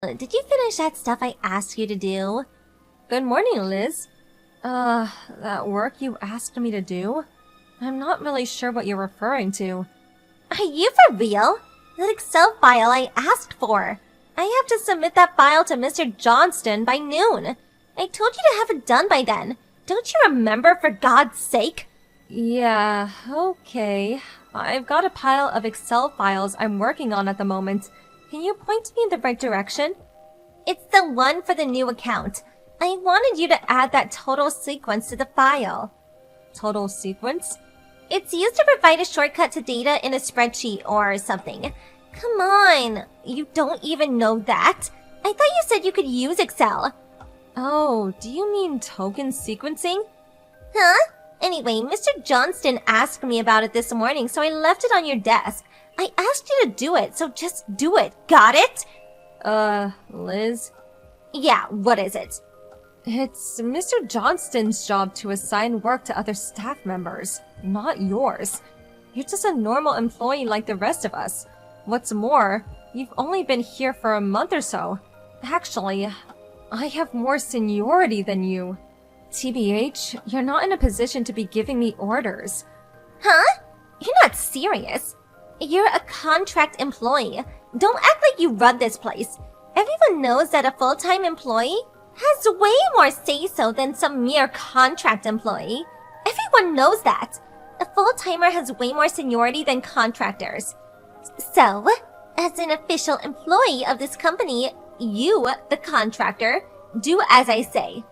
Did you finish that stuff I asked you to do? Good morning, Liz. That work you asked me to do? I'm not really sure what you're referring to. Are you for real? That Excel file I asked for. I have to submit that file to Mr. Johnston by noon. I told you to have it done by then. Don't you remember, for God's sake? Yeah, okay. I've got a pile of Excel files I'm working on at the moment. Can you point me in the right direction? It's the one for the new account. I wanted you to add that total sequence to the file. Total sequence? It's used to provide a shortcut to data in a spreadsheet or something. Come on, you don't even know that? I thought you said you could use Excel. Oh, do you mean token sequencing? Huh? Anyway, Mr. Johnston asked me about it this morning, so I left it on your desk. I asked you to do it, so just do it. Got it? Liz? Yeah, what is it? It's Mr. Johnston's job to assign work to other staff members, not yours. You're just a normal employee like the rest of us. What's more, you've only been here for a month or so. Actually, I have more seniority than you. TBH, you're not in a position to be giving me orders. Huh? You're not serious. You're a contract employee. Don't act like you run this place. Everyone knows that a full-time employee has way more say-so than some mere contract employee. Everyone knows that. A full-timer has way more seniority than contractors. So, as an official employee of this company, you, the contractor, do as I say.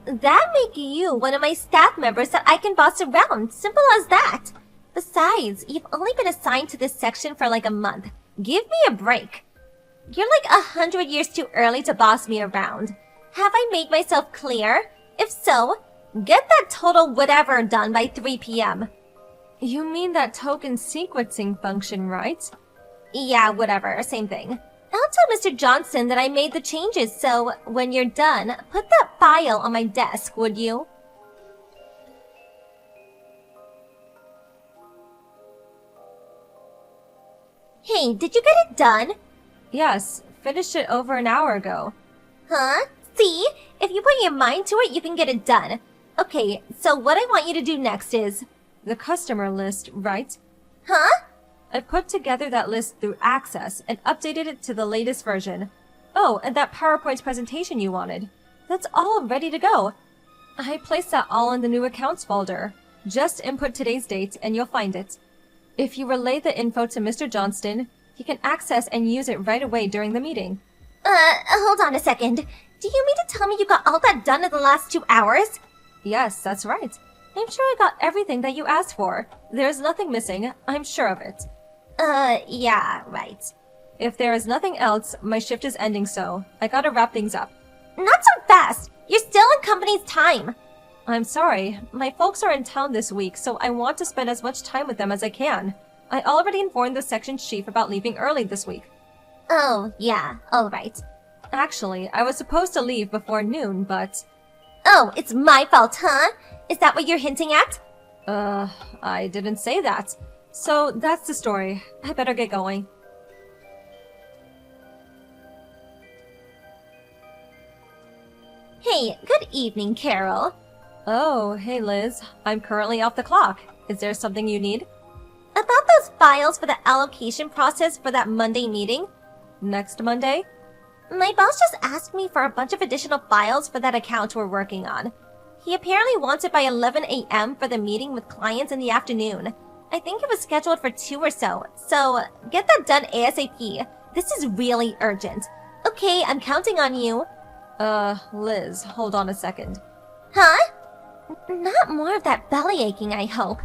That make you one of my staff members that I can boss around. Simple as that. Besides, you've only been assigned to this section for like a month. Give me a break. You're like 100 years too early to boss me around. Have I made myself clear? If so, get that total whatever done by 3 p.m. You mean that token sequencing function, right? Yeah, whatever, same thing. I'll tell Mr. Johnston that I made the changes, so when you're done, put that file on my desk, would you? Hey, did you get it done? Yes, finished it over an hour ago. Huh? See? If you put your mind to it, you can get it done. Okay, so what I want you to do next is... The customer list, right? Huh? I put together that list through Access and updated it to the latest version. Oh, and that PowerPoint presentation you wanted. That's all ready to go. I placed that all in the new accounts folder. Just input today's date and you'll find it. If you relay the info to Mr. Johnston, he can access and use it right away during the meeting. Hold on a second. Do you mean to tell me you got all that done in the last 2 hours? Yes, that's right. I'm sure I got everything that you asked for. There's nothing missing, I'm sure of it. Yeah, right. If there is nothing else, my shift is ending, so I gotta wrap things up. Not so fast! You're still in company's time! I'm sorry. My folks are in town this week, so I want to spend as much time with them as I can. I already informed the section chief about leaving early this week. Oh, yeah, alright. Actually, I was supposed to leave before noon, but... Oh, it's my fault, huh? Is that what you're hinting at? I didn't say that. So, that's the story. I better get going. Hey, good evening, Carol. Oh, hey Liz. I'm currently off the clock. Is there something you need? About those files for the allocation process for that Monday meeting? Next Monday? My boss just asked me for a bunch of additional files for that account we're working on. He apparently wants it by 11 a.m. for the meeting with clients in the afternoon. I think it was scheduled for 2 or so get that done ASAP. This is really urgent. Okay, I'm counting on you. Liz, hold on a second. Huh? Not more of that belly aching, I hope.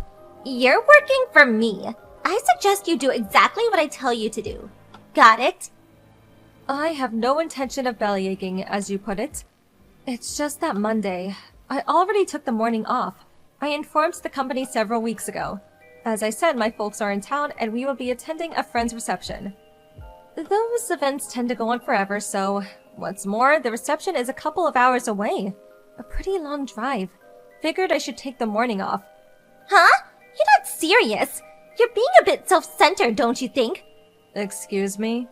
You're working for me. I suggest you do exactly what I tell you to do. Got it? I have no intention of belly aching, as you put it. It's just that Monday. I already took the morning off. I informed the company several weeks ago. As I said, my folks are in town and we will be attending a friend's reception. Those events tend to go on forever, so what's more, the reception is a couple of hours away. A pretty long drive. Figured I should take the morning off. Huh? You're not serious. You're being a bit self-centered, don't you think? Excuse me?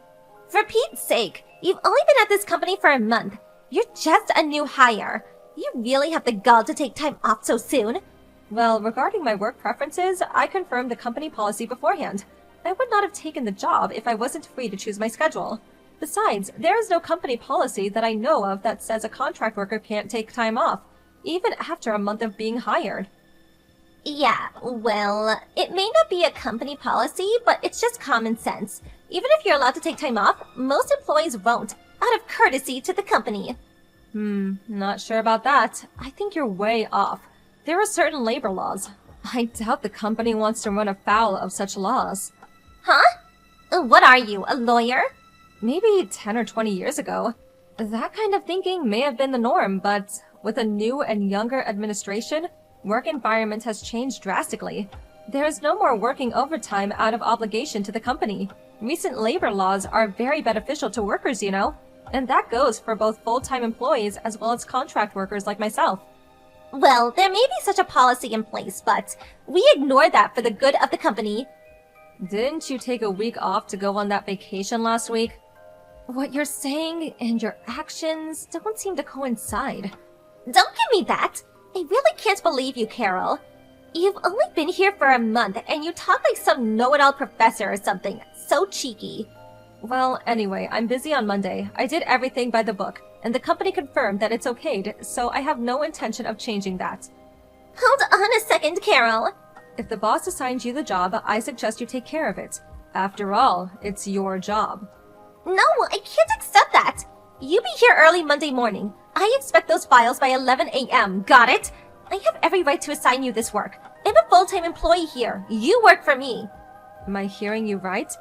For Pete's sake, You've only been at this company for a month. You're just a new hire. You really have the gall to take time off so soon? Well, regarding my work preferences, I confirmed the company policy beforehand. I would not have taken the job if I wasn't free to choose my schedule. Besides, there is no company policy that I know of that says a contract worker can't take time off, even after a month of being hired. Yeah, well, it may not be a company policy, but it's just common sense. Even if you're allowed to take time off, most employees won't, out of courtesy to the company. Not sure about that. I think you're way off. There are certain labor laws. I doubt the company wants to run afoul of such laws. Huh? What are you, a lawyer? Maybe 10 or 20 years ago. That kind of thinking may have been the norm, but with a new and younger administration, work environment has changed drastically. There is no more working overtime out of obligation to the company. Recent labor laws are very beneficial to workers, you know? And that goes for both full-time employees as well as contract workers like myself. Well, there may be such a policy in place, but we ignore that for the good of the company. Didn't you take a week off to go on that vacation last week? What you're saying and your actions don't seem to coincide. Don't give me that! I really can't believe you, Carol. You've only been here for a month, and you talk like some know-it-all professor or something. So cheeky. Well, anyway, I'm busy on Monday. I did everything by the book, and the company confirmed that it's okayed, so I have no intention of changing that. Hold on a second, Carol. If the boss assigns you the job, I suggest you take care of it. After all, it's your job. No, I can't accept that. You be here early Monday morning. I expect those files by 11 a.m. Got it? I have every right to assign you this work. I'm a full-time employee here. You work for me. Am I hearing you right?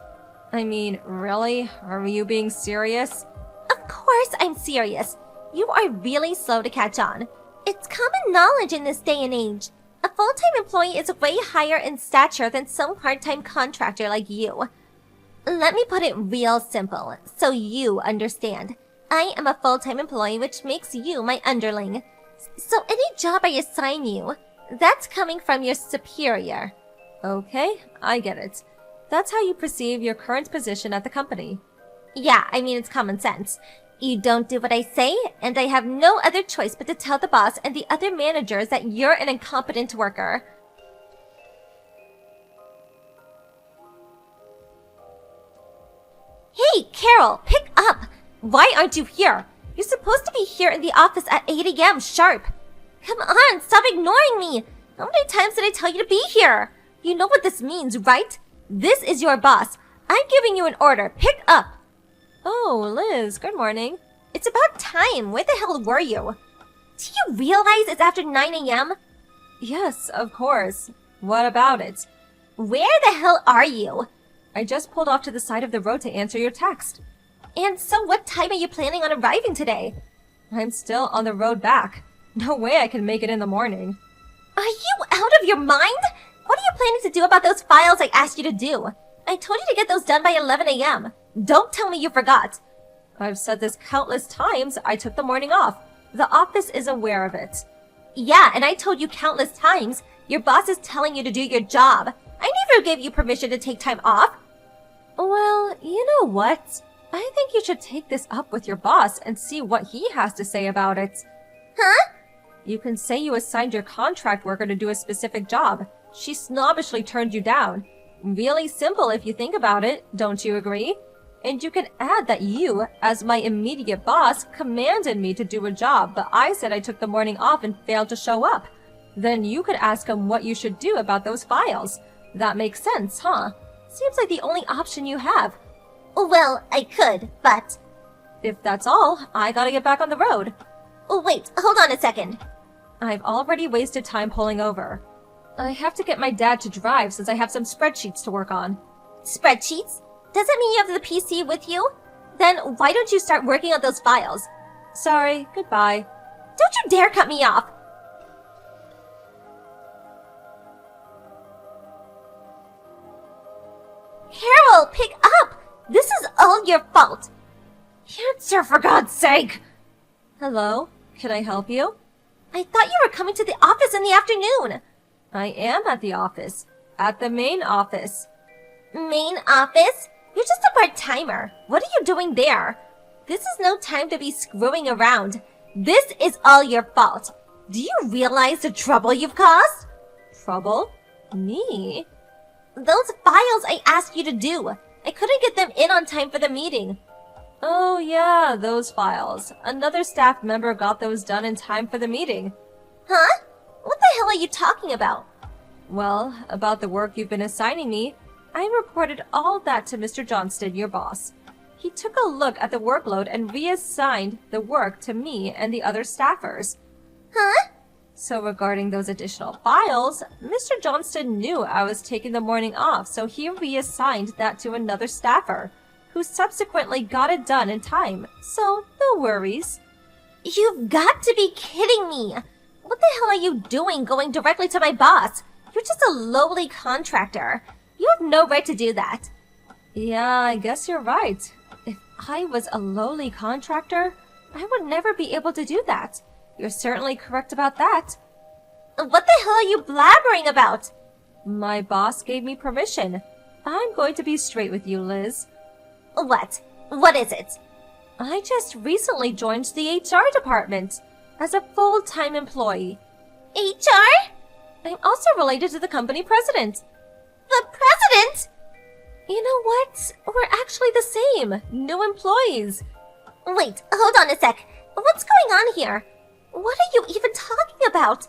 I mean, really? Are you being serious? Of course I'm serious. You are really slow to catch on. It's common knowledge in this day and age. A full-time employee is way higher in stature than some part-time contractor like you. Let me put it real simple, so you understand. I am a full-time employee, which makes you my underling. So any job I assign you, that's coming from your superior. Okay, I get it. That's how you perceive your current position at the company. Yeah, I mean, it's common sense. You don't do what I say, and I have no other choice but to tell the boss and the other managers that you're an incompetent worker. Hey, Carol, pick up! Why aren't you here? You're supposed to be here in the office at 8 a.m. sharp. Come on, stop ignoring me! How many times did I tell you to be here? You know what this means, right? This is your boss. I'm giving you an order. Pick up! Oh, Liz, good morning. It's about time. Where the hell were you? Do you realize it's after 9 a.m.? Yes, of course. What about it? Where the hell are you? I just pulled off to the side of the road to answer your text. And so what time are you planning on arriving today? I'm still on the road back. No way I can make it in the morning. Are you out of your mind? What are you planning to do about those files I asked you to do? I told you to get those done by 11 a.m. Don't tell me you forgot. I've said this countless times. I took the morning off. The office is aware of it. Yeah, and I told you countless times. Your boss is telling you to do your job. I never gave you permission to take time off. Well, you know what? I think you should take this up with your boss and see what he has to say about it. Huh? You can say you assigned your contract worker to do a specific job. She snobbishly turned you down. Really simple if you think about it, don't you agree? And you can add that you, as my immediate boss, commanded me to do a job, but I said I took the morning off and failed to show up. Then you could ask him what you should do about those files. That makes sense, huh? Seems like the only option you have. Well, I could, but... If that's all, I gotta get back on the road. Oh, wait, hold on a second. I've already wasted time pulling over. I have to get my dad to drive since I have some spreadsheets to work on. Spreadsheets? Does that mean you have the PC with you? Then why don't you start working on those files? Sorry, goodbye. Don't you dare cut me off! Carol, pick up! This is all your fault! Answer, for God's sake! Hello? Can I help you? I thought you were coming to the office in the afternoon. I am at the office. At the main office. Main office? You're just a part-timer. What are you doing there? This is no time to be screwing around. This is all your fault. Do you realize the trouble you've caused? Trouble? Me? Those files I asked you to do. I couldn't get them in on time for the meeting. Oh yeah, those files. Another staff member got those done in time for the meeting. Huh? What the hell are you talking about? Well, about the work you've been assigning me, I reported all that to Mr. Johnston, your boss. He took a look at the workload and reassigned the work to me and the other staffers. Huh? So regarding those additional files, Mr. Johnston knew I was taking the morning off, so he reassigned that to another staffer, who subsequently got it done in time, so no worries. You've got to be kidding me! What the hell are you doing going directly to my boss? You're just a lowly contractor. You have no right to do that. Yeah, I guess you're right. If I was a lowly contractor, I would never be able to do that. You're certainly correct about that. What the hell are you blabbering about? My boss gave me permission. I'm going to be straight with you, Liz. What? What is it? I just recently joined the HR department as a full-time employee. HR? I'm also related to the company president. The president? You know what? We're actually the same. New employees. Wait, hold on a sec. What's going on here? What are you even talking about?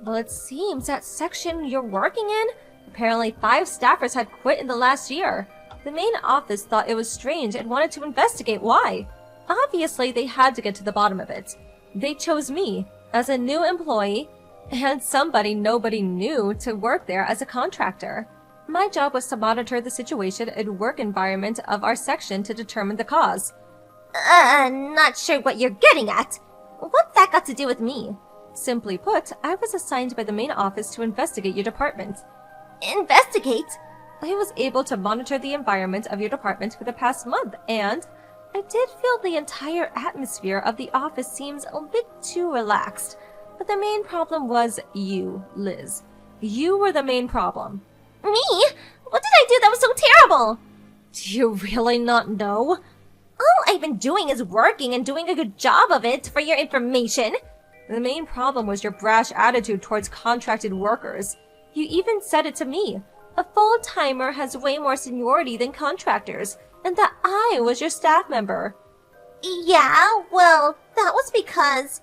Well, it seems that section you're working in, apparently 5 staffers had quit in the last year. The main office thought it was strange and wanted to investigate why. Obviously, they had to get to the bottom of it. They chose me as a new employee and somebody nobody knew to work there as a contractor. My job was to monitor the situation and work environment of our section to determine the cause. Not sure what you're getting at. What's that got to do with me? Simply put, I was assigned by the main office to investigate your department. Investigate? I was able to monitor the environment of your department for the past month, and I did feel the entire atmosphere of the office seems a bit too relaxed. But the main problem was you, Liz. You were the main problem. Me? What did I do that was so terrible? Do you really not know? All I've been doing is working and doing a good job of it, for your information. The main problem was your brash attitude towards contracted workers. You even said it to me. A full-timer has way more seniority than contractors, and that I was your staff member. Yeah, well, that was because...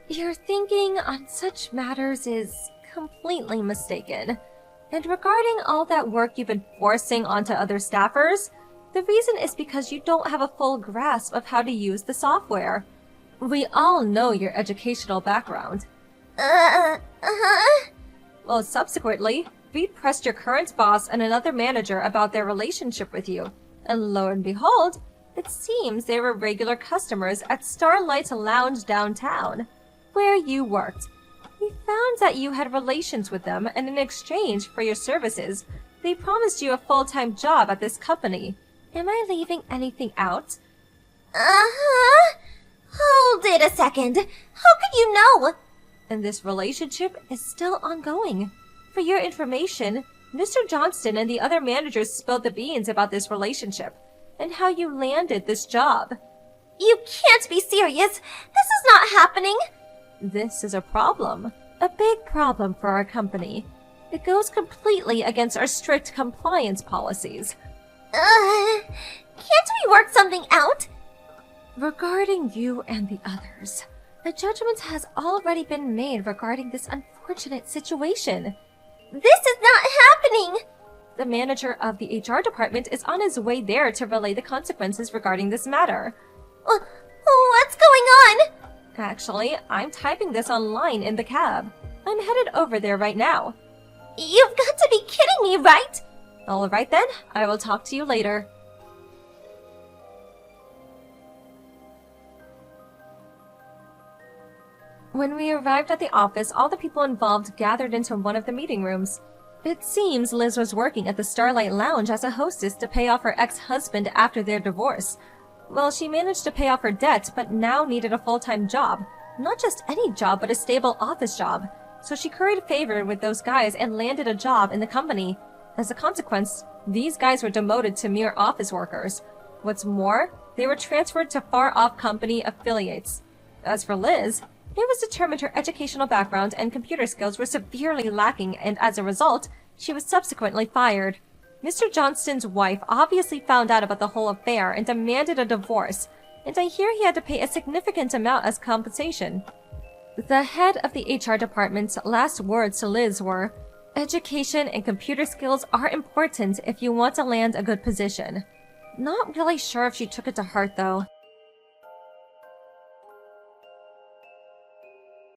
Your thinking on such matters is completely mistaken. And regarding all that work you've been forcing onto other staffers, the reason is because you don't have a full grasp of how to use the software. We all know your educational background. Well, subsequently, we pressed your current boss and another manager about their relationship with you. And lo and behold, it seems they were regular customers at Starlight Lounge downtown, where you worked. We found that you had relations with them, and in exchange for your services, they promised you a full-time job at this company. Am I leaving anything out? Hold it a second. How could you know? And this relationship is still ongoing. For your information, Mr. Johnston and the other managers spilled the beans about this relationship, and how you landed this job. You can't be serious. This is not happening. This is a problem. A big problem for our company. It goes completely against our strict compliance policies. Can't we work something out? Regarding you and the others, a judgment has already been made regarding this unfortunate situation. This is not happening! The manager of the HR department is on his way there to relay the consequences regarding this matter. What's going on? Actually, I'm typing this online in the cab. I'm headed over there right now. You've got to be kidding me, right? All right then, I will talk to you later. When we arrived at the office, all the people involved gathered into one of the meeting rooms. It seems Liz was working at the Starlight Lounge as a hostess to pay off her ex-husband after their divorce. Well, she managed to pay off her debt, but now needed a full-time job. Not just any job, but a stable office job. So she curried favor with those guys and landed a job in the company. As a consequence, these guys were demoted to mere office workers. What's more, They were transferred to far-off company affiliates. As for Liz, it was determined her educational background and computer skills were severely lacking, and as a result, she was subsequently fired. Mr. Johnston's wife obviously found out about the whole affair and demanded a divorce, and I hear he had to pay a significant amount as compensation. The head of the HR department's last words to Liz were, "Education and computer skills are important if you want to land a good position." Not really sure if she took it to heart, though.